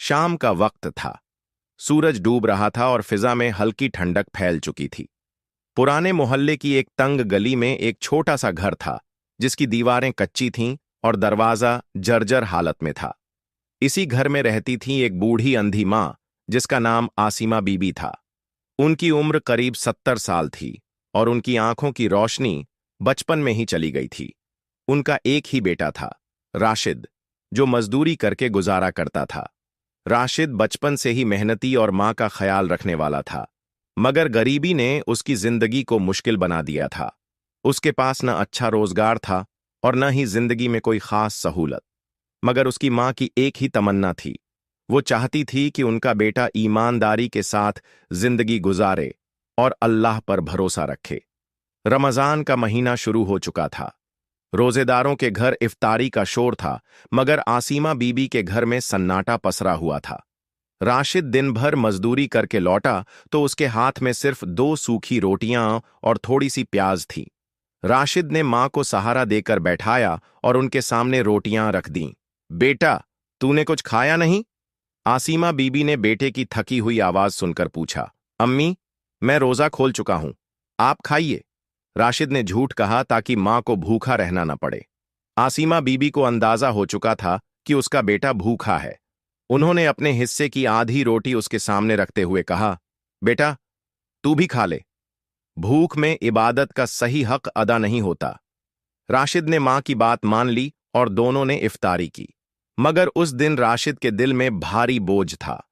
शाम का वक्त था। सूरज डूब रहा था और फिजा में हल्की ठंडक फैल चुकी थी। पुराने मोहल्ले की एक तंग गली में एक छोटा सा घर था, जिसकी दीवारें कच्ची थीं और दरवाजा जर्जर हालत में था। इसी घर में रहती थी एक बूढ़ी अंधी माँ, जिसका नाम आसिमा बीबी था। उनकी उम्र करीब 70 साल थी और उनकी आंखों की रोशनी बचपन में ही चली गई थी। उनका एक ही बेटा था, राशिद, जो मजदूरी करके गुजारा करता था। राशिद बचपन से ही मेहनती और माँ का ख्याल रखने वाला था, मगर गरीबी ने उसकी जिंदगी को मुश्किल बना दिया था। उसके पास न अच्छा रोजगार था और न ही जिंदगी में कोई खास सहूलत। मगर उसकी माँ की एक ही तमन्ना थी। वो चाहती थी कि उनका बेटा ईमानदारी के साथ जिंदगी गुजारे और अल्लाह पर भरोसा रखे। रमजान का महीना शुरू हो चुका था। रोजेदारों के घर इफ्तारी का शोर था, मगर आसिमा बीबी के घर में सन्नाटा पसरा हुआ था। राशिद दिन भर मजदूरी करके लौटा तो उसके हाथ में सिर्फ 2 सूखी रोटियां और थोड़ी सी प्याज थी। राशिद ने मां को सहारा देकर बैठाया और उनके सामने रोटियां रख दीं। बेटा, तूने कुछ खाया नहीं? आसिमा बीबी ने बेटे की थकी हुई आवाज सुनकर पूछा। अम्मी, मैं रोजा खोल चुका हूं, आप खाइए। राशिद ने झूठ कहा ताकि मां को भूखा रहना न पड़े। आसिमा बीबी को अंदाजा हो चुका था कि उसका बेटा भूखा है। उन्होंने अपने हिस्से की आधी रोटी उसके सामने रखते हुए कहा, बेटा, तू भी खा ले। भूख में इबादत का सही हक अदा नहीं होता। राशिद ने मां की बात मान ली और दोनों ने इफ्तारी की। मगर उस दिन राशिद के दिल में भारी बोझ था।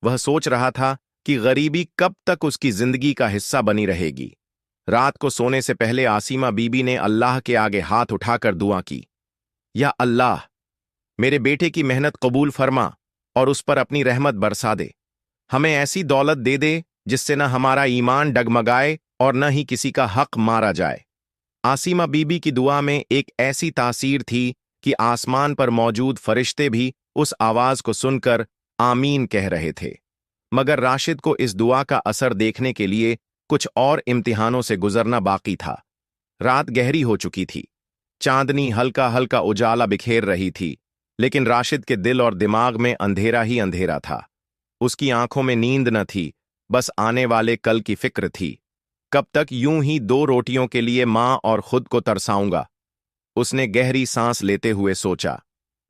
वह सोच रहा था कि गरीबी कब तक उसकी जिंदगी का हिस्सा बनी रहेगी। रात को सोने से पहले आसिमा बीबी ने अल्लाह के आगे हाथ उठाकर दुआ की। या अल्लाह, मेरे बेटे की मेहनत कबूल फरमा और उस पर अपनी रहमत बरसा दे। हमें ऐसी दौलत दे दे जिससे न हमारा ईमान डगमगाए और न ही किसी का हक मारा जाए। आसिमा बीबी की दुआ में एक ऐसी तासीर थी कि आसमान पर मौजूद फरिश्ते भी उस आवाज को सुनकर आमीन कह रहे थे। मगर राशिद को इस दुआ का असर देखने के लिए कुछ और इम्तिहानों से गुजरना बाकी था। रात गहरी हो चुकी थी। चांदनी हल्का हल्का उजाला बिखेर रही थी, लेकिन राशिद के दिल और दिमाग में अंधेरा ही अंधेरा था। उसकी आंखों में नींद न थी, बस आने वाले कल की फिक्र थी। कब तक यूं ही 2 रोटियों के लिए मां और खुद को तरसाऊंगा? उसने गहरी सांस लेते हुए सोचा।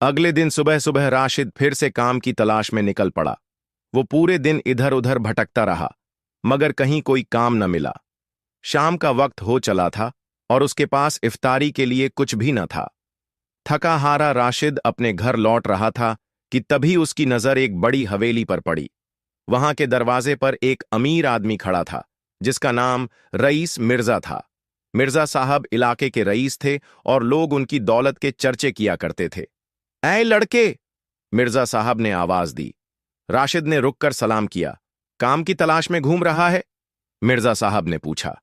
अगले दिन सुबह सुबह राशिद फिर से काम की तलाश में निकल पड़ा। वो पूरे दिन इधर उधर भटकता रहा, मगर कहीं कोई काम न मिला। शाम का वक्त हो चला था और उसके पास इफ्तारी के लिए कुछ भी न था। थका हारा राशिद अपने घर लौट रहा था कि तभी उसकी नजर एक बड़ी हवेली पर पड़ी। वहां के दरवाजे पर एक अमीर आदमी खड़ा था, जिसका नाम रईस मिर्जा था। मिर्जा साहब इलाके के रईस थे और लोग उनकी दौलत के चर्चे किया करते थे। ऐ लड़के, मिर्जा साहब ने आवाज दी। राशिद ने रुककर सलाम किया। काम की तलाश में घूम रहा है? मिर्जा साहब ने पूछा।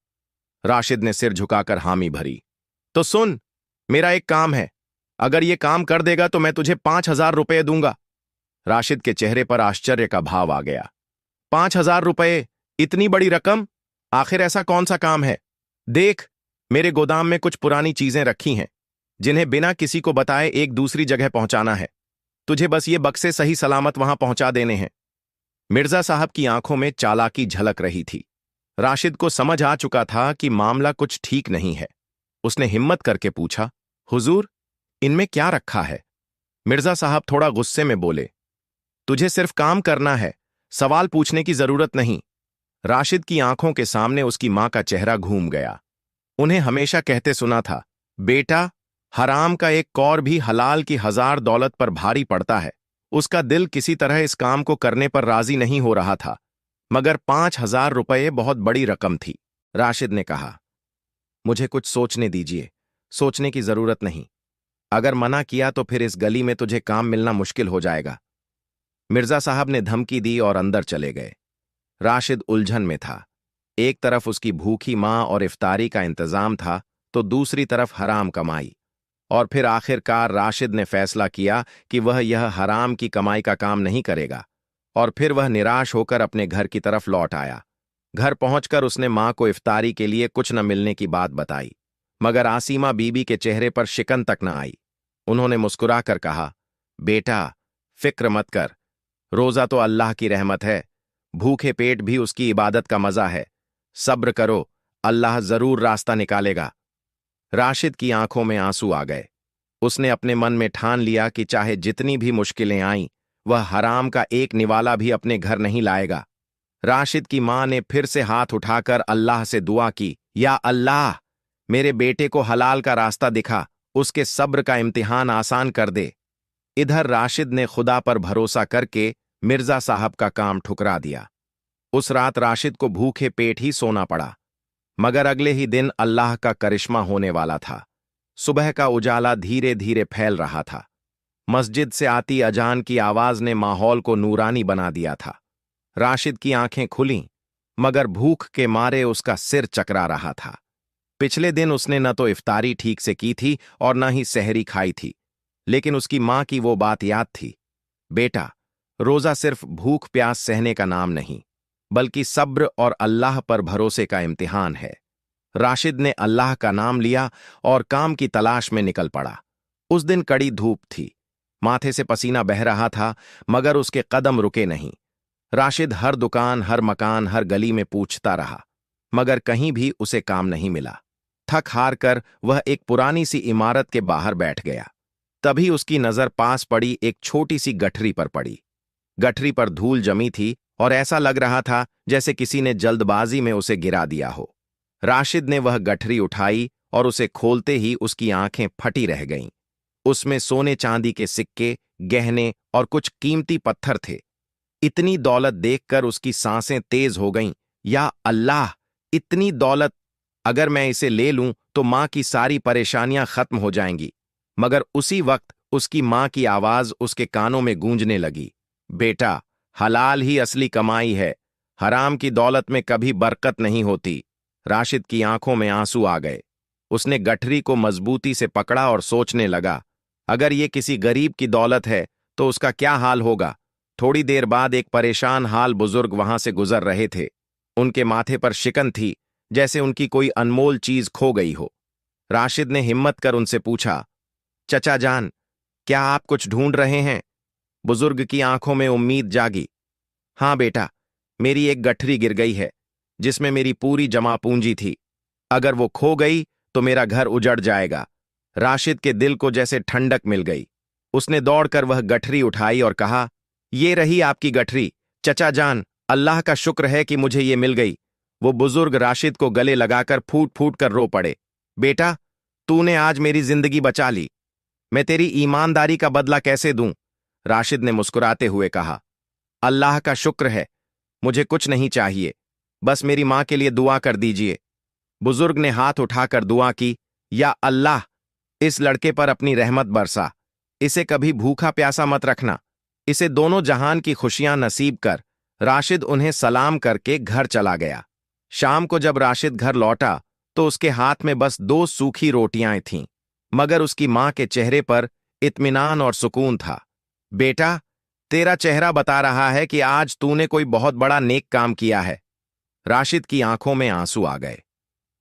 राशिद ने सिर झुकाकर हामी भरी। तो सुन, मेरा एक काम है। अगर ये काम कर देगा तो मैं तुझे 5,000 रुपये दूंगा। राशिद के चेहरे पर आश्चर्य का भाव आ गया। 5,000 रुपये? इतनी बड़ी रकम? आखिर ऐसा कौन सा काम है? देख, मेरे गोदाम में कुछ पुरानी चीजें रखी हैं, जिन्हें बिना किसी को बताए एक दूसरी जगह पहुंचाना है। तुझे बस ये बक्से सही सलामत वहां पहुंचा देने हैं। मिर्जा साहब की आंखों में चालाकी झलक रही थी। राशिद को समझ आ चुका था कि मामला कुछ ठीक नहीं है। उसने हिम्मत करके पूछा, हुजूर, इनमें क्या रखा है? मिर्जा साहब थोड़ा गुस्से में बोले, तुझे सिर्फ काम करना है, सवाल पूछने की जरूरत नहीं। राशिद की आंखों के सामने उसकी मां का चेहरा घूम गया। उन्हें हमेशा कहते सुना था, बेटा, हराम का एक कौर भी हलाल की 1000 दौलत पर भारी पड़ता है। उसका दिल किसी तरह इस काम को करने पर राजी नहीं हो रहा था, मगर 5,000 रुपये बहुत बड़ी रकम थी। राशिद ने कहा, मुझे कुछ सोचने दीजिए। सोचने की जरूरत नहीं। अगर मना किया तो फिर इस गली में तुझे काम मिलना मुश्किल हो जाएगा। मिर्जा साहब ने धमकी दी और अंदर चले गए। राशिद उलझन में था। एक तरफ उसकी भूखी मां और इफ्तारी का इंतजाम था, तो दूसरी तरफ हराम कमाई। और फिर आखिरकार राशिद ने फैसला किया कि वह यह हराम की कमाई का काम नहीं करेगा, और फिर वह निराश होकर अपने घर की तरफ लौट आया। घर पहुंचकर उसने मां को इफ्तारी के लिए कुछ न मिलने की बात बताई, मगर आसिमा बीबी के चेहरे पर शिकन तक न आई। उन्होंने मुस्कुराकर कहा, बेटा, फिक्र मत कर, रोजा तो अल्लाह की रहमत है, भूखे पेट भी उसकी इबादत का मजा है। सब्र करो, अल्लाह जरूर रास्ता निकालेगा। राशिद की आंखों में आंसू आ गए। उसने अपने मन में ठान लिया कि चाहे जितनी भी मुश्किलें आईं, वह हराम का एक निवाला भी अपने घर नहीं लाएगा। राशिद की मां ने फिर से हाथ उठाकर अल्लाह से दुआ की, या अल्लाह, मेरे बेटे को हलाल का रास्ता दिखा, उसके सब्र का इम्तिहान आसान कर दे। इधर राशिद ने खुदा पर भरोसा करके मिर्जा साहब का काम ठुकरा दिया। उस रात राशिद को भूखे पेट ही सोना पड़ा। मगर अगले ही दिन अल्लाह का करिश्मा होने वाला था। सुबह का उजाला धीरे धीरे फैल रहा था। मस्जिद से आती अजान की आवाज ने माहौल को नूरानी बना दिया था। राशिद की आंखें खुलीं, मगर भूख के मारे उसका सिर चकरा रहा था। पिछले दिन उसने न तो इफ्तारी ठीक से की थी और न ही सहरी खाई थी, लेकिन उसकी मां की वो बात याद थी, बेटा, रोजा सिर्फ भूख प्यास सहने का नाम नहीं, बल्कि सब्र और अल्लाह पर भरोसे का इम्तिहान है। राशिद ने अल्लाह का नाम लिया और काम की तलाश में निकल पड़ा। उस दिन कड़ी धूप थी, माथे से पसीना बह रहा था, मगर उसके कदम रुके नहीं। राशिद हर दुकान, हर मकान, हर गली में पूछता रहा, मगर कहीं भी उसे काम नहीं मिला। थक हार कर वह एक पुरानी सी इमारत के बाहर बैठ गया। तभी उसकी नजर पास पड़ी एक छोटी सी गठरी पर पड़ी। गठरी पर धूल जमी थी और ऐसा लग रहा था जैसे किसी ने जल्दबाजी में उसे गिरा दिया हो। राशिद ने वह गठरी उठाई और उसे खोलते ही उसकी आंखें फटी रह गईं। उसमें सोने चांदी के सिक्के, गहने और कुछ कीमती पत्थर थे। इतनी दौलत देखकर उसकी सांसें तेज हो गईं। या अल्लाह, इतनी दौलत! अगर मैं इसे ले लूं तो मां की सारी परेशानियां खत्म हो जाएंगी। मगर उसी वक्त उसकी मां की आवाज उसके कानों में गूंजने लगी, बेटा, हलाल ही असली कमाई है, हराम की दौलत में कभी बरकत नहीं होती। राशिद की आंखों में आंसू आ गए। उसने गठरी को मजबूती से पकड़ा और सोचने लगा, अगर ये किसी गरीब की दौलत है तो उसका क्या हाल होगा। थोड़ी देर बाद एक परेशान हाल बुजुर्ग वहां से गुजर रहे थे। उनके माथे पर शिकन थी, जैसे उनकी कोई अनमोल चीज खो गई हो। राशिद ने हिम्मत कर उनसे पूछा, चचा जान, क्या आप कुछ ढूंढ रहे हैं? बुजुर्ग की आंखों में उम्मीद जागी। हाँ बेटा, मेरी एक गठरी गिर गई है, जिसमें मेरी पूरी जमा पूंजी थी। अगर वो खो गई तो मेरा घर उजड़ जाएगा। राशिद के दिल को जैसे ठंडक मिल गई। उसने दौड़कर वह गठरी उठाई और कहा, ये रही आपकी गठरी, चचा जान, अल्लाह का शुक्र है कि मुझे ये मिल गई। वो बुजुर्ग राशिद को गले लगाकर फूट फूट कर रो पड़े। बेटा, तूने आज मेरी जिंदगी बचा ली। मैं तेरी ईमानदारी का बदला कैसे दूं? राशिद ने मुस्कुराते हुए कहा, अल्लाह का शुक्र है, मुझे कुछ नहीं चाहिए, बस मेरी मां के लिए दुआ कर दीजिए। बुजुर्ग ने हाथ उठाकर दुआ की, या अल्लाह, इस लड़के पर अपनी रहमत बरसा, इसे कभी भूखा प्यासा मत रखना, इसे दोनों जहान की खुशियां नसीब कर। राशिद उन्हें सलाम करके घर चला गया। शाम को जब राशिद घर लौटा तो उसके हाथ में बस 2 सूखी रोटियां थीं, मगर उसकी मां के चेहरे पर इत्मीनान और सुकून था। बेटा, तेरा चेहरा बता रहा है कि आज तूने कोई बहुत बड़ा नेक काम किया है। राशिद की आंखों में आंसू आ गए।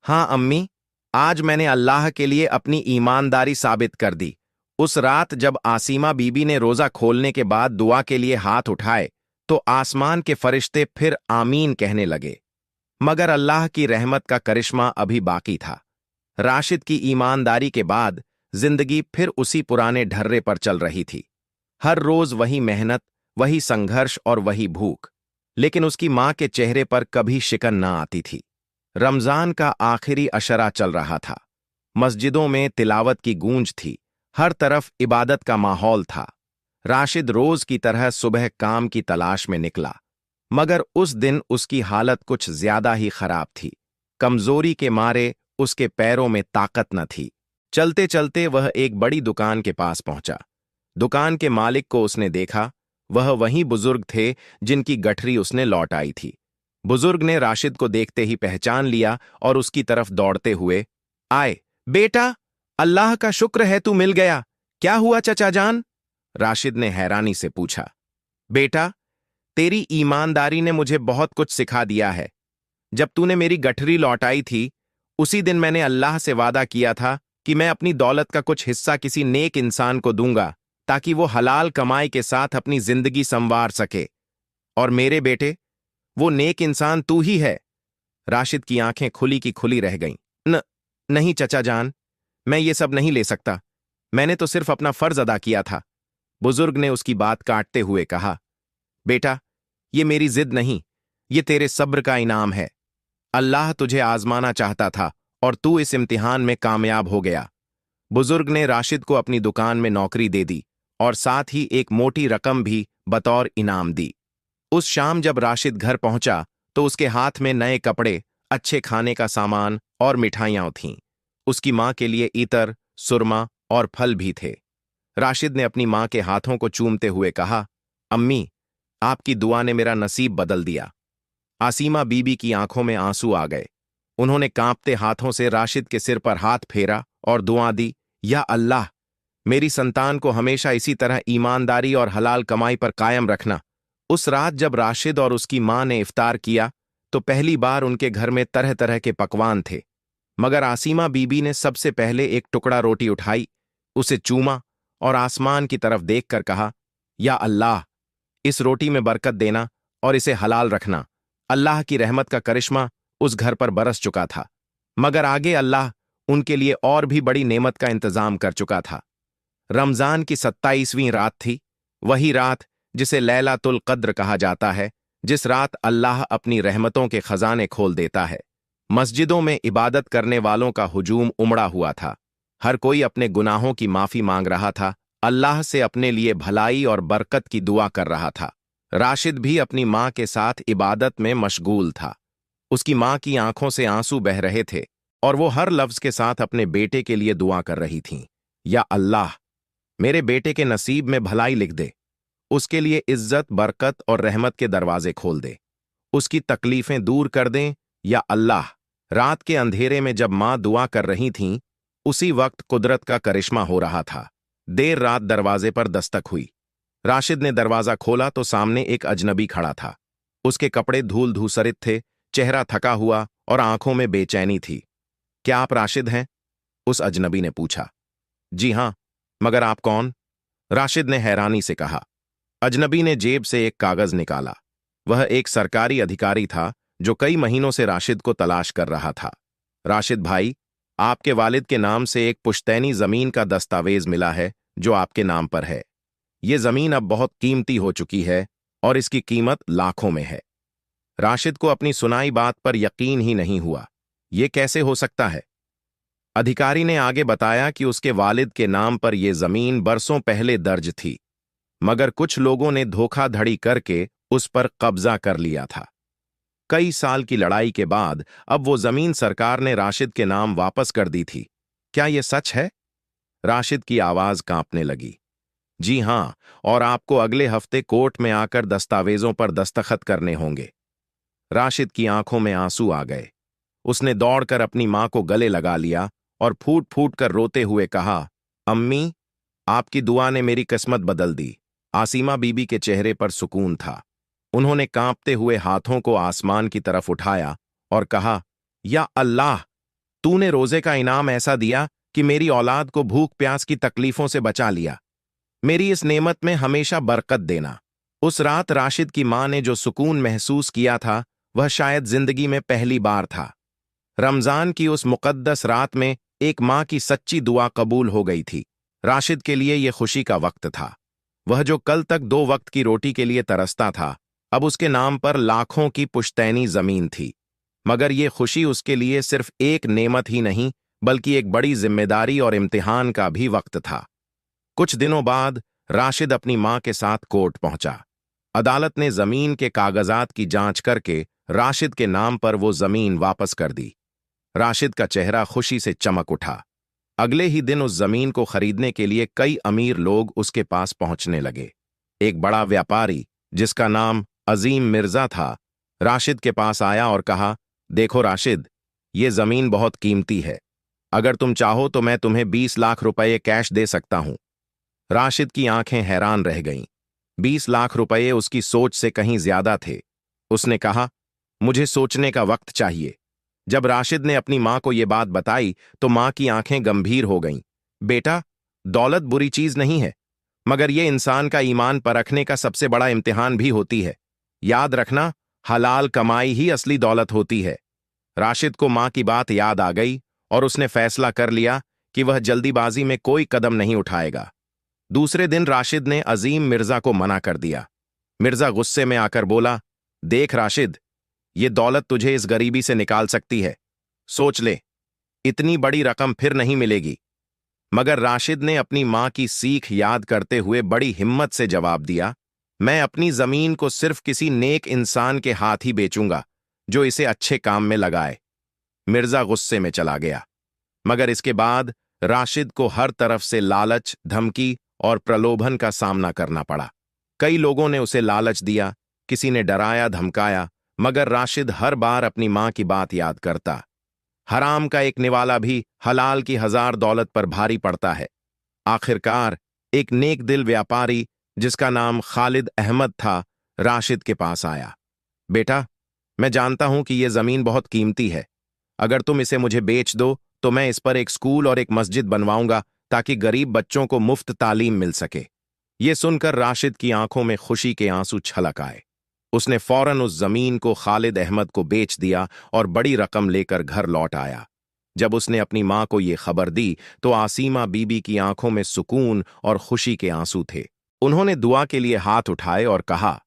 हाँ अम्मी, आज मैंने अल्लाह के लिए अपनी ईमानदारी साबित कर दी। उस रात जब आसीमा बीबी ने रोजा खोलने के बाद दुआ के लिए हाथ उठाए तो आसमान के फरिश्ते फिर आमीन कहने लगे। मगर अल्लाह की रहमत का करिश्मा अभी बाकी था। राशिद की ईमानदारी के बाद जिंदगी फिर उसी पुराने ढर्रे पर चल रही थी। हर रोज वही मेहनत, वही संघर्ष और वही भूख, लेकिन उसकी मां के चेहरे पर कभी शिकन न आती थी। रमजान का आखिरी अशरा चल रहा था। मस्जिदों में तिलावत की गूंज थी, हर तरफ इबादत का माहौल था। राशिद रोज की तरह सुबह काम की तलाश में निकला, मगर उस दिन उसकी हालत कुछ ज्यादा ही खराब थी। कमजोरी के मारे उसके पैरों में ताकत न थी। चलते चलते वह एक बड़ी दुकान के पास पहुंचा। दुकान के मालिक को उसने देखा। वह वही बुजुर्ग थे जिनकी गठरी उसने लौटाई थी। बुजुर्ग ने राशिद को देखते ही पहचान लिया और उसकी तरफ दौड़ते हुए, आए बेटा, अल्लाह का शुक्र है तू मिल गया। क्या हुआ चचा जान? राशिद ने हैरानी से पूछा। बेटा, तेरी ईमानदारी ने मुझे बहुत कुछ सिखा दिया है। जब तूने मेरी गठरी लौटाई थी, उसी दिन मैंने अल्लाह से वादा किया था कि मैं अपनी दौलत का कुछ हिस्सा किसी नेक इंसान को दूंगा ताकि वो हलाल कमाई के साथ अपनी जिंदगी संवार सके। और मेरे बेटे, वो नेक इंसान तू ही है। राशिद की आंखें खुली की खुली रह गईं। नहीं चचा जान, मैं ये सब नहीं ले सकता। मैंने तो सिर्फ अपना फर्ज अदा किया था। बुजुर्ग ने उसकी बात काटते हुए कहा, बेटा, ये मेरी जिद नहीं, ये तेरे सब्र का इनाम है। अल्लाह तुझे आजमाना चाहता था और तू इस इम्तिहान में कामयाब हो गया। बुजुर्ग ने राशिद को अपनी दुकान में नौकरी दे दी और साथ ही एक मोटी रकम भी बतौर इनाम दी। उस शाम जब राशिद घर पहुंचा तो उसके हाथ में नए कपड़े, अच्छे खाने का सामान और मिठाइयां थीं। उसकी मां के लिए इतर, सुरमा और फल भी थे। राशिद ने अपनी मां के हाथों को चूमते हुए कहा, अम्मी, आपकी दुआ ने मेरा नसीब बदल दिया। आसीमा बीबी की आंखों में आंसू आ गए। उन्होंने कांपते हाथों से राशिद के सिर पर हाथ फेरा और दुआ दी, या अल्लाह, मेरी संतान को हमेशा इसी तरह ईमानदारी और हलाल कमाई पर कायम रखना। उस रात जब राशिद और उसकी मां ने इफ्तार किया तो पहली बार उनके घर में तरह तरह के पकवान थे, मगर आसीमा बीबी ने सबसे पहले एक टुकड़ा रोटी उठाई, उसे चूमा और आसमान की तरफ देखकर कहा, या अल्लाह, इस रोटी में बरकत देना और इसे हलाल रखना। अल्लाह की रहमत का करिश्मा उस घर पर बरस चुका था, मगर आगे अल्लाह उनके लिए और भी बड़ी नेमत का इंतजाम कर चुका था। रमजान की 27वीं रात थी, वही रात जिसे लैलातुल कद्र कहा जाता है, जिस रात अल्लाह अपनी रहमतों के खजाने खोल देता है। मस्जिदों में इबादत करने वालों का हुजूम उमड़ा हुआ था। हर कोई अपने गुनाहों की माफी मांग रहा था, अल्लाह से अपने लिए भलाई और बरकत की दुआ कर रहा था। राशिद भी अपनी मां के साथ इबादत में मशगूल था। उसकी मां की आंखों से आंसू बह रहे थे और वो हर लफ्ज के साथ अपने बेटे के लिए दुआ कर रही थीं। या अल्लाह, मेरे बेटे के नसीब में भलाई लिख दे, उसके लिए इज्जत, बरकत और रहमत के दरवाजे खोल दे, उसकी तकलीफें दूर कर दें। या अल्लाह। रात के अंधेरे में जब मां दुआ कर रही थीं, उसी वक्त कुदरत का करिश्मा हो रहा था। देर रात दरवाजे पर दस्तक हुई। राशिद ने दरवाजा खोला तो सामने एक अजनबी खड़ा था। उसके कपड़े धूल धूसरित थे, चेहरा थका हुआ और आंखों में बेचैनी थी। क्या आप राशिद हैं? उस अजनबी ने पूछा। जी हां, मगर आप कौन? राशिद ने हैरानी से कहा। अजनबी ने जेब से एक कागज निकाला। वह एक सरकारी अधिकारी था जो कई महीनों से राशिद को तलाश कर रहा था। राशिद भाई, आपके वालिद के नाम से एक पुश्तैनी जमीन का दस्तावेज मिला है जो आपके नाम पर है। ये जमीन अब बहुत कीमती हो चुकी है और इसकी कीमत लाखों में है। राशिद को अपनी सुनाई बात पर यकीन ही नहीं हुआ। ये कैसे हो सकता है? अधिकारी ने आगे बताया कि उसके वालिद के नाम पर यह जमीन बरसों पहले दर्ज थी, मगर कुछ लोगों ने धोखाधड़ी करके उस पर कब्जा कर लिया था। कई साल की लड़ाई के बाद अब वो जमीन सरकार ने राशिद के नाम वापस कर दी थी। क्या यह सच है? राशिद की आवाज कांपने लगी। जी हां, और आपको अगले हफ्ते कोर्ट में आकर दस्तावेजों पर दस्तखत करने होंगे। राशिद की आंखों में आंसू आ गए। उसने दौड़कर अपनी मां को गले लगा लिया और फूट फूट कर रोते हुए कहा, अम्मी, आपकी दुआ ने मेरी किस्मत बदल दी। आसीमा बीबी के चेहरे पर सुकून था। उन्होंने कांपते हुए हाथों को आसमान की तरफ उठाया और कहा, या अल्लाह, तूने रोजे का इनाम ऐसा दिया कि मेरी औलाद को भूख प्यास की तकलीफों से बचा लिया। मेरी इस नेमत में हमेशा बरकत देना। उस रात राशिद की मां ने जो सुकून महसूस किया था, वह शायद जिंदगी में पहली बार था। रमजान की उस मुकद्दस रात में एक मां की सच्ची दुआ कबूल हो गई थी। राशिद के लिए यह खुशी का वक्त था। वह जो कल तक 2 वक्त की रोटी के लिए तरसता था, अब उसके नाम पर लाखों की पुश्तैनी जमीन थी। मगर यह खुशी उसके लिए सिर्फ एक नेमत ही नहीं, बल्कि एक बड़ी जिम्मेदारी और इम्तिहान का भी वक्त था। कुछ दिनों बाद राशिद अपनी मां के साथ कोर्ट पहुंचा। अदालत ने जमीन के कागजात की जांच करके राशिद के नाम पर वो जमीन वापस कर दी। राशिद का चेहरा खुशी से चमक उठा। अगले ही दिन उस जमीन को खरीदने के लिए कई अमीर लोग उसके पास पहुंचने लगे। एक बड़ा व्यापारी, जिसका नाम अजीम मिर्जा था, राशिद के पास आया और कहा, देखो राशिद, ये जमीन बहुत कीमती है। अगर तुम चाहो तो मैं तुम्हें 20 लाख रुपए कैश दे सकता हूं। राशिद की आंखें हैरान रह गईं। 20 लाख रुपए उसकी सोच से कहीं ज्यादा थे। उसने कहा, मुझे सोचने का वक्त चाहिए। जब राशिद ने अपनी मां को यह बात बताई तो मां की आंखें गंभीर हो गईं। बेटा, दौलत बुरी चीज नहीं है, मगर ये इंसान का ईमान परखने का सबसे बड़ा इम्तिहान भी होती है। याद रखना, हलाल कमाई ही असली दौलत होती है। राशिद को मां की बात याद आ गई और उसने फैसला कर लिया कि वह जल्दीबाजी में कोई कदम नहीं उठाएगा। दूसरे दिन राशिद ने अजीम मिर्जा को मना कर दिया। मिर्जा गुस्से में आकर बोला, देख राशिद, ये दौलत तुझे इस गरीबी से निकाल सकती है। सोच ले, इतनी बड़ी रकम फिर नहीं मिलेगी। मगर राशिद ने अपनी मां की सीख याद करते हुए बड़ी हिम्मत से जवाब दिया, मैं अपनी जमीन को सिर्फ किसी नेक इंसान के हाथ ही बेचूंगा जो इसे अच्छे काम में लगाए। मिर्जा गुस्से में चला गया। मगर इसके बाद राशिद को हर तरफ से लालच, धमकी और प्रलोभन का सामना करना पड़ा। कई लोगों ने उसे लालच दिया, किसी ने डराया धमकाया, मगर राशिद हर बार अपनी मां की बात याद करता। हराम का एक निवाला भी हलाल की 1000 दौलत पर भारी पड़ता है। आखिरकार एक नेक दिल व्यापारी जिसका नाम खालिद अहमद था, राशिद के पास आया। बेटा, मैं जानता हूं कि यह जमीन बहुत कीमती है। अगर तुम इसे मुझे बेच दो तो मैं इस पर एक स्कूल और एक मस्जिद बनवाऊंगा ताकि गरीब बच्चों को मुफ्त तालीम मिल सके। यह सुनकर राशिद की आंखों में खुशी के आंसू छलक आए। उसने फौरन उस जमीन को खालिद अहमद को बेच दिया और बड़ी रकम लेकर घर लौट आया। जब उसने अपनी मां को यह खबर दी तो आसीमा बीबी की आंखों में सुकून और खुशी के आंसू थे। उन्होंने दुआ के लिए हाथ उठाए और कहा,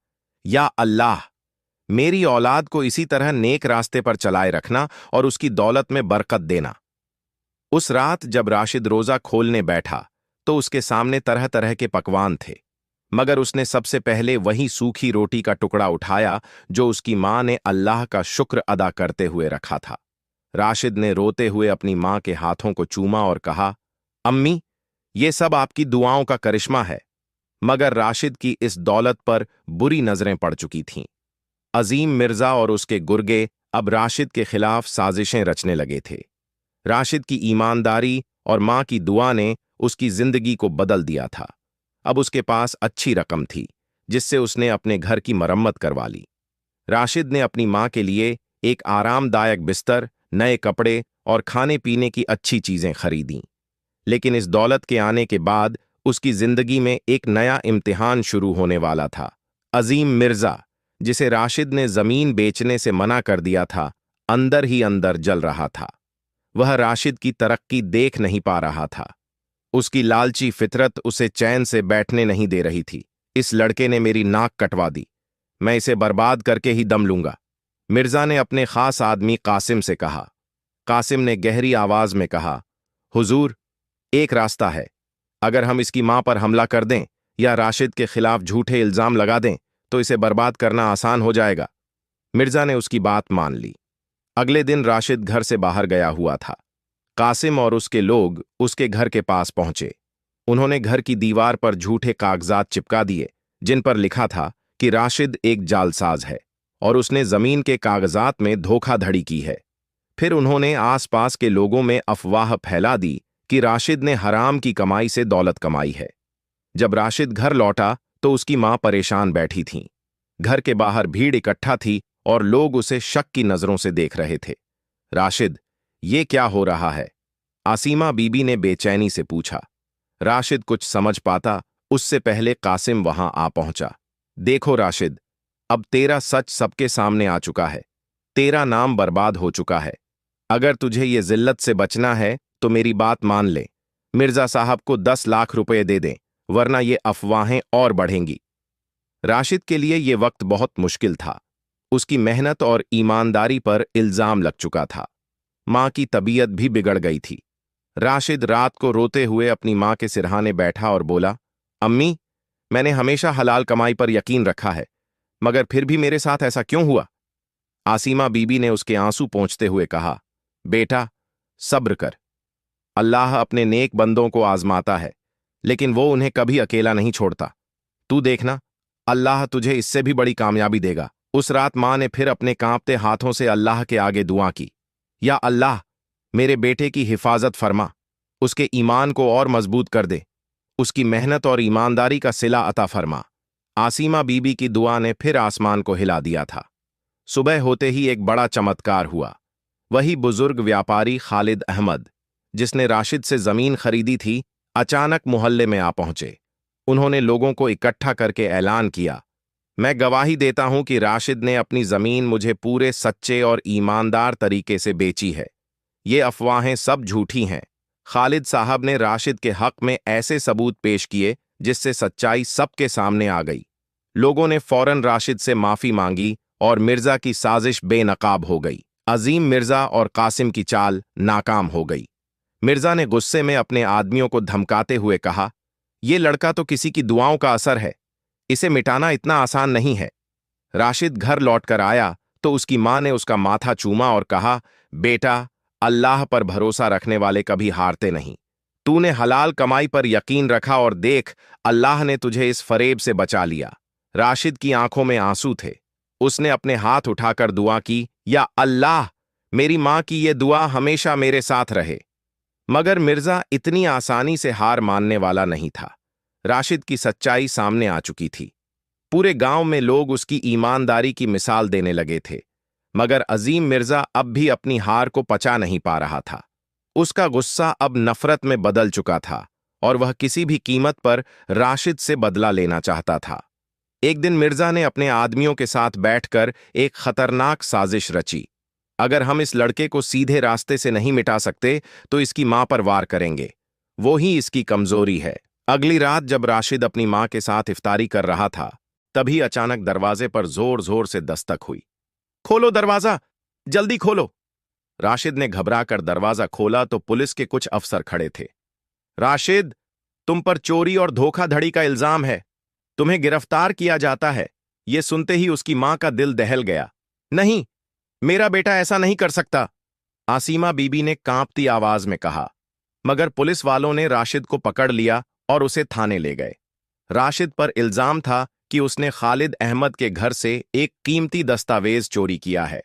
या अल्लाह, मेरी औलाद को इसी तरह नेक रास्ते पर चलाए रखना और उसकी दौलत में बरकत देना। उस रात जब राशिद रोजा खोलने बैठा तो उसके सामने तरह तरह के पकवान थे, मगर उसने सबसे पहले वही सूखी रोटी का टुकड़ा उठाया जो उसकी मां ने अल्लाह का शुक्र अदा करते हुए रखा था। राशिद ने रोते हुए अपनी मां के हाथों को चूमा और कहा, अम्मी, ये सब आपकी दुआओं का करिश्मा है। मगर राशिद की इस दौलत पर बुरी नजरें पड़ चुकी थीं। अजीम मिर्जा और उसके गुर्गे अब राशिद के खिलाफ साजिशें रचने लगे थे। राशिद की ईमानदारी और मां की दुआ ने उसकी जिंदगी को बदल दिया था। अब उसके पास अच्छी रकम थी जिससे उसने अपने घर की मरम्मत करवा ली। राशिद ने अपनी मां के लिए एक आरामदायक बिस्तर, नए कपड़े और खाने पीने की अच्छी चीजें खरीदीं। लेकिन इस दौलत के आने के बाद उसकी जिंदगी में एक नया इम्तिहान शुरू होने वाला था। अजीम मिर्जा, जिसे राशिद ने जमीन बेचने से मना कर दिया था, अंदर ही अंदर जल रहा था। वह राशिद की तरक्की देख नहीं पा रहा था। उसकी लालची फितरत उसे चैन से बैठने नहीं दे रही थी। इस लड़के ने मेरी नाक कटवा दी, मैं इसे बर्बाद करके ही दम लूंगा, मिर्जा ने अपने खास आदमी कासिम से कहा। कासिम ने गहरी आवाज में कहा, हुजूर, एक रास्ता है। अगर हम इसकी मां पर हमला कर दें या राशिद के खिलाफ झूठे इल्जाम लगा दें तो इसे बर्बाद करना आसान हो जाएगा। मिर्जा ने उसकी बात मान ली। अगले दिन राशिद घर से बाहर गया हुआ था। कासिम और उसके लोग उसके घर के पास पहुंचे। उन्होंने घर की दीवार पर झूठे कागजात चिपका दिए जिन पर लिखा था कि राशिद एक जालसाज है और उसने जमीन के कागजात में धोखाधड़ी की है। फिर उन्होंने आसपास के लोगों में अफवाह फैला दी कि राशिद ने हराम की कमाई से दौलत कमाई है। जब राशिद घर लौटा तो उसकी मां परेशान बैठी थीं। घर के बाहर भीड़ इकट्ठा थी और लोग उसे शक की नजरों से देख रहे थे। राशिद, ये क्या हो रहा है? आसीमा बीबी ने बेचैनी से पूछा। राशिद कुछ समझ पाता उससे पहले कासिम वहां आ पहुंचा। देखो राशिद, अब तेरा सच सबके सामने आ चुका है। तेरा नाम बर्बाद हो चुका है। अगर तुझे ये जिल्लत से बचना है तो मेरी बात मान ले। मिर्जा साहब को 10 लाख रुपए दे दें, वरना ये अफवाहें और बढ़ेंगी। राशिद के लिए ये वक्त बहुत मुश्किल था। उसकी मेहनत और ईमानदारी पर इल्जाम लग चुका था। मां की तबीयत भी बिगड़ गई थी। राशिद रात को रोते हुए अपनी मां के सिरहाने बैठा और बोला, अम्मी, मैंने हमेशा हलाल कमाई पर यकीन रखा है, मगर फिर भी मेरे साथ ऐसा क्यों हुआ? आसीमा बीबी ने उसके आंसू पोंछते हुए कहा, बेटा, सब्र कर। अल्लाह अपने नेक बंदों को आजमाता है, लेकिन वो उन्हें कभी अकेला नहीं छोड़ता। तू देखना, अल्लाह तुझे इससे भी बड़ी कामयाबी देगा। उस रात मां ने फिर अपने कांपते हाथों से अल्लाह के आगे दुआ की, या अल्लाह, मेरे बेटे की हिफाजत फरमा, उसके ईमान को और मजबूत कर दे, उसकी मेहनत और ईमानदारी का सिला अता फरमा। आसीमा बीबी की दुआ ने फिर आसमान को हिला दिया था। सुबह होते ही एक बड़ा चमत्कार हुआ। वही बुजुर्ग व्यापारी खालिद अहमद, जिसने राशिद से जमीन खरीदी थी, अचानक मोहल्ले में आ पहुंचे। उन्होंने लोगों को इकट्ठा करके ऐलान किया, मैं गवाही देता हूं कि राशिद ने अपनी जमीन मुझे पूरे सच्चे और ईमानदार तरीके से बेची है। ये अफवाहें सब झूठी हैं। खालिद साहब ने राशिद के हक में ऐसे सबूत पेश किए जिससे सच्चाई सबके सामने आ गई। लोगों ने फौरन राशिद से माफी मांगी और मिर्जा की साजिश बेनकाब हो गई। अजीम मिर्जा और कासिम की चाल नाकाम हो गई। मिर्जा ने गुस्से में अपने आदमियों को धमकाते हुए कहा, यह लड़का तो किसी की दुआओं का असर है, इसे मिटाना इतना आसान नहीं है। राशिद घर लौटकर आया तो उसकी मां ने उसका माथा चूमा और कहा, बेटा, अल्लाह पर भरोसा रखने वाले कभी हारते नहीं। तूने हलाल कमाई पर यकीन रखा और देख, अल्लाह ने तुझे इस फरेब से बचा लिया। राशिद की आंखों में आंसू थे। उसने अपने हाथ उठाकर दुआ की, या अल्लाह, मेरी मां की ये दुआ हमेशा मेरे साथ रहे। मगर मिर्जा इतनी आसानी से हार मानने वाला नहीं था। राशिद की सच्चाई सामने आ चुकी थी। पूरे गांव में लोग उसकी ईमानदारी की मिसाल देने लगे थे। मगर अजीम मिर्जा अब भी अपनी हार को पचा नहीं पा रहा था। उसका गुस्सा अब नफरत में बदल चुका था और वह किसी भी कीमत पर राशिद से बदला लेना चाहता था। एक दिन मिर्जा ने अपने आदमियों के साथ बैठकर एक खतरनाक साजिश रची। अगर हम इस लड़के को सीधे रास्ते से नहीं मिटा सकते तो इसकी मां पर वार करेंगे। वो ही इसकी कमजोरी है। अगली रात जब राशिद अपनी मां के साथ इफ्तारी कर रहा था, तभी अचानक दरवाजे पर जोर जोर से दस्तक हुई। खोलो दरवाजा, जल्दी खोलो। राशिद ने घबराकर दरवाजा खोला तो पुलिस के कुछ अफसर खड़े थे। राशिद, तुम पर चोरी और धोखाधड़ी का इल्जाम है, तुम्हें गिरफ्तार किया जाता है। यह सुनते ही उसकी मां का दिल दहल गया। नहीं, मेरा बेटा ऐसा नहीं कर सकता, आसीमा बीबी ने कांपती आवाज में कहा। मगर पुलिस वालों ने राशिद को पकड़ लिया और उसे थाने ले गए। राशिद पर इल्जाम था कि उसने खालिद अहमद के घर से एक कीमती दस्तावेज चोरी किया है।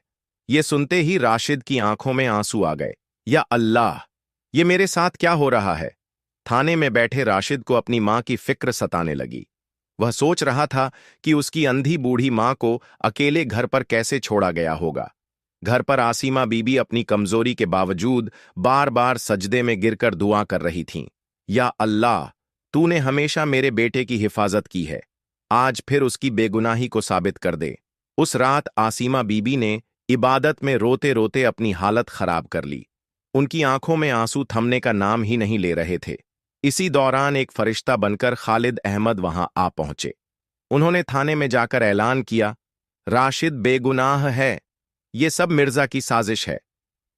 यह सुनते ही राशिद की आंखों में आंसू आ गए। या अल्लाह, ये मेरे साथ क्या हो रहा है? थाने में बैठे राशिद को अपनी मां की फिक्र सताने लगी। वह सोच रहा था कि उसकी अंधी बूढ़ी मां को अकेले घर पर कैसे छोड़ा गया होगा। घर पर आसीमा बीबी अपनी कमजोरी के बावजूद बार बार सजदे में गिरकर दुआ कर रही थीं। या अल्लाह, तूने हमेशा मेरे बेटे की हिफाजत की है, आज फिर उसकी बेगुनाही को साबित कर दे। उस रात आसीमा बीबी ने इबादत में रोते रोते अपनी हालत खराब कर ली। उनकी आंखों में आंसू थमने का नाम ही नहीं ले रहे थे। इसी दौरान एक फरिश्ता बनकर खालिद अहमद वहां आ पहुंचे। उन्होंने थाने में जाकर ऐलान किया, राशिद बेगुनाह है, ये सब मिर्जा की साजिश है।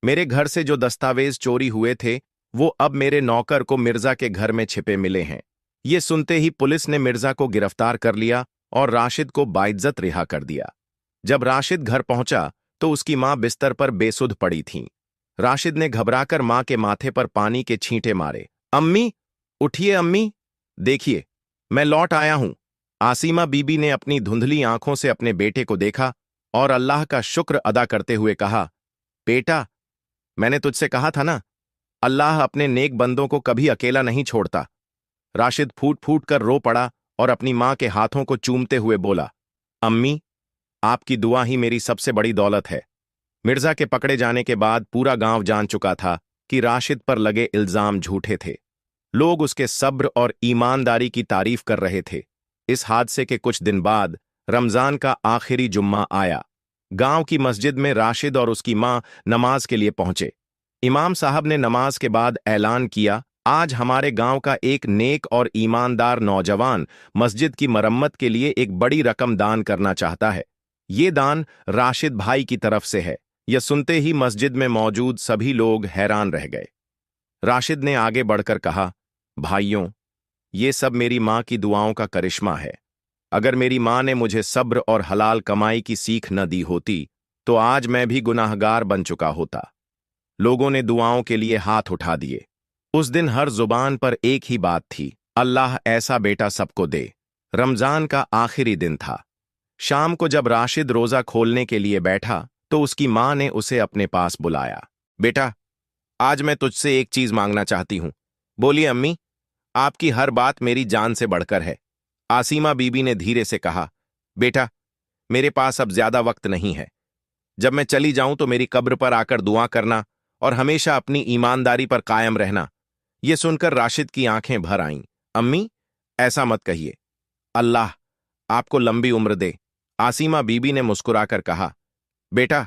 मेरे घर से जो दस्तावेज चोरी हुए थे वो अब मेरे नौकर को मिर्जा के घर में छिपे मिले हैं। ये सुनते ही पुलिस ने मिर्जा को गिरफ्तार कर लिया और राशिद को बाइज्जत रिहा कर दिया। जब राशिद घर पहुंचा तो उसकी मां बिस्तर पर बेसुध पड़ी थीं। राशिद ने घबराकर मां के माथे पर पानी के छींटे मारे। अम्मी, उठिए अम्मी, देखिए, मैं लौट आया हूं। आसीमा बीबी ने अपनी धुंधली आंखों से अपने बेटे को देखा और अल्लाह का शुक्र अदा करते हुए कहा, बेटा, मैंने तुझसे कहा था ना, अल्लाह अपने नेक बंदों को कभी अकेला नहीं छोड़ता। राशिद फूट फूट कर रो पड़ा और अपनी मां के हाथों को चूमते हुए बोला, अम्मी, आपकी दुआ ही मेरी सबसे बड़ी दौलत है। मिर्जा के पकड़े जाने के बाद पूरा गांव जान चुका था कि राशिद पर लगे इल्जाम झूठे थे। लोग उसके सब्र और ईमानदारी की तारीफ कर रहे थे। इस हादसे के कुछ दिन बाद रमजान का आखिरी जुम्मा आया। गांव की मस्जिद में राशिद और उसकी मां नमाज के लिए पहुंचे। इमाम साहब ने नमाज के बाद ऐलान किया, आज हमारे गांव का एक नेक और ईमानदार नौजवान मस्जिद की मरम्मत के लिए एक बड़ी रकम दान करना चाहता है। ये दान राशिद भाई की तरफ से है। यह सुनते ही मस्जिद में मौजूद सभी लोग हैरान रह गए। राशिद ने आगे बढ़कर कहा, भाइयों, ये सब मेरी मां की दुआओं का करिश्मा है। अगर मेरी मां ने मुझे सब्र और हलाल कमाई की सीख न दी होती तो आज मैं भी गुनाहगार बन चुका होता। लोगों ने दुआओं के लिए हाथ उठा दिए। उस दिन हर जुबान पर एक ही बात थी, अल्लाह ऐसा बेटा सबको दे। रमजान का आखिरी दिन था। शाम को जब राशिद रोजा खोलने के लिए बैठा तो उसकी मां ने उसे अपने पास बुलाया। बेटा, आज मैं तुझसे एक चीज मांगना चाहती हूं। बोलिए अम्मी, आपकी हर बात मेरी जान से बढ़कर है। आसीमा बीबी ने धीरे से कहा, बेटा, मेरे पास अब ज्यादा वक्त नहीं है। जब मैं चली जाऊं तो मेरी कब्र पर आकर दुआ करना और हमेशा अपनी ईमानदारी पर कायम रहना। यह सुनकर राशिद की आंखें भर आईं। अम्मी, ऐसा मत कहिए। अल्लाह आपको लंबी उम्र दे। आसिमा बीबी ने मुस्कुराकर कहा, बेटा,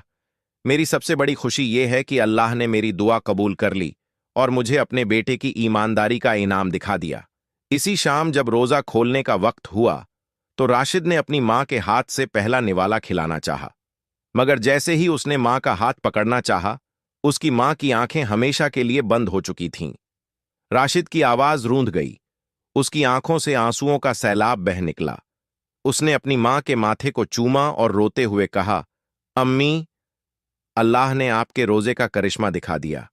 मेरी सबसे बड़ी खुशी यह है कि अल्लाह ने मेरी दुआ कबूल कर ली और मुझे अपने बेटे की ईमानदारी का इनाम दिखा दिया। इसी शाम जब रोजा खोलने का वक्त हुआ तो राशिद ने अपनी मां के हाथ से पहला निवाला खिलाना चाहा, मगर जैसे ही उसने मां का हाथ पकड़ना चाहा, उसकी मां की आंखें हमेशा के लिए बंद हो चुकी थीं। राशिद की आवाज रूंध गई, उसकी आंखों से आंसुओं का सैलाब बह निकला। उसने अपनी मां के माथे को चूमा और रोते हुए कहा, अम्मी, अल्लाह ने आपके रोजे का करिश्मा दिखा दिया।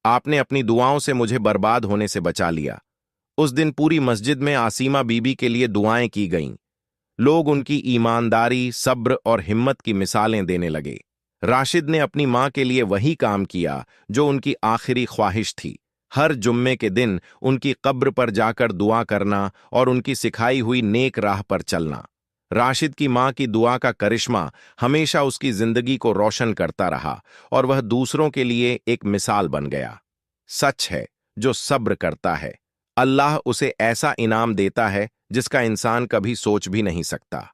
आपने अपनी दुआओं से मुझे बर्बाद होने से बचा लिया। उस दिन पूरी मस्जिद में आसिमा बीबी के लिए दुआएं की गईं। लोग उनकी ईमानदारी, सब्र और हिम्मत की मिसालें देने लगे। राशिद ने अपनी मां के लिए वही काम किया जो उनकी आखिरी ख्वाहिश थी, हर जुम्मे के दिन उनकी कब्र पर जाकर दुआ करना और उनकी सिखाई हुई नेक राह पर चलना। राशिद की मां की दुआ का करिश्मा हमेशा उसकी जिंदगी को रोशन करता रहा और वह दूसरों के लिए एक मिसाल बन गया। सच है, जो सब्र करता है, अल्लाह उसे ऐसा इनाम देता है जिसका इंसान कभी सोच भी नहीं सकता।